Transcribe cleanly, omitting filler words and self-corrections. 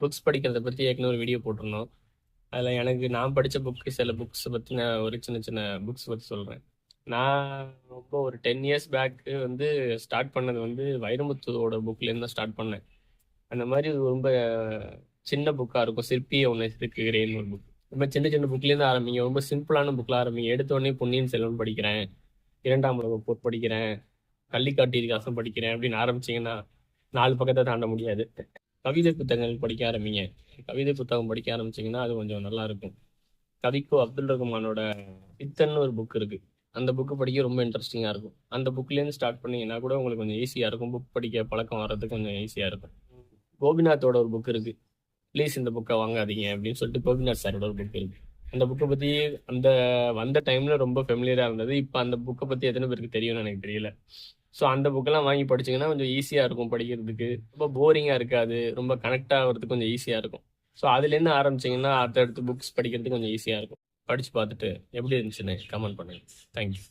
Books படிக்கிறத பற்றி ஏற்கனவே ஒரு வீடியோ போட்டிருந்தோம். அதில் எனக்கு நான் படித்த புக்கு சில புக்ஸ் பற்றி நான் ஒரு சின்ன சின்ன புக்ஸ் பற்றி சொல்கிறேன். நான் ரொம்ப ஒரு 10 இயர்ஸ் பேக்கு வந்து ஸ்டார்ட் பண்ணது வந்து வைரமுத்துவோட புக்லேருந்து தான் ஸ்டார்ட் பண்ணேன். அந்த மாதிரி ரொம்ப சின்ன புக்காக இருக்கும். சிற்பியை ஒன்று இருக்குகிறேன்னு ஒரு புக். ரொம்ப சின்ன சின்ன புக்லேருந்து ஆரம்பிங்க. ரொம்ப சிம்பிளான புக்கில் ஆரம்பிங்க. எடுத்த உடனே பொன்னியின் செல்வன் படிக்கிறேன், இரண்டாம் உலக போர் படிக்கிறேன், கள்ளிக்காட்டு இதிகாசம் படிக்கிறேன் அப்படின்னு ஆரம்பிச்சிங்கன்னா 4 பக்கத்தை தாண்ட முடியாது. கவிதை புத்தகங்கள் படிக்க ஆரம்பிங்க. கவிதை புத்தகம் படிக்க ஆரம்பிச்சிங்கன்னா அது கொஞ்சம் நல்லா இருக்கும். கவிக்கோ அப்துல் ரஹ்மானோட பித்தன்னு ஒரு புக் இருக்கு. அந்த புக்கு படிக்க ரொம்ப இன்ட்ரெஸ்டிங்காக இருக்கும். அந்த புக்லேருந்து ஸ்டார்ட் பண்ணீங்கன்னா கூட உங்களுக்கு கொஞ்சம் ஈஸியாக இருக்கும். புக் படிக்க பழக்கம் வர்றதுக்கு கொஞ்சம் ஈஸியாக இருக்கும். கோபிநாத்தோட ஒரு புக் இருக்கு. ப்ளீஸ் இந்த புக்கை வாங்காதீங்க அப்படின்னு சொல்லிட்டு கோபிநாத் சாரோட ஒரு புக் இருக்கு. அந்த புக்கை பற்றி அந்த வந்த டைம்ல ரொம்ப ஃபெமிலியராக இருந்தது. இப்போ அந்த புக்கை பற்றி எத்தனை பேருக்கு தெரியும்னு எனக்கு தெரியல. ஸோ அந்த புக்கெல்லாம் வாங்கி படிச்சிங்கன்னா கொஞ்சம் ஈஸியாக இருக்கும் படிக்கிறதுக்கு. ரொம்ப போரிங்காக இருக்காது. ரொம்ப கனெக்ட் ஆகிறதுக்கு கொஞ்சம் ஈஸியாக இருக்கும். ஸோ அதுலேருந்து ஆரம்பிச்சிங்கன்னா அடுத்தடுத்து புக்ஸ் படிக்கிறதுக்கு கொஞ்சம் ஈஸியாக இருக்கும். படித்து பார்த்துட்டு எப்படி இருந்துச்சுன்னு கமெண்ட் பண்ணுங்க. தேங்க்யூ.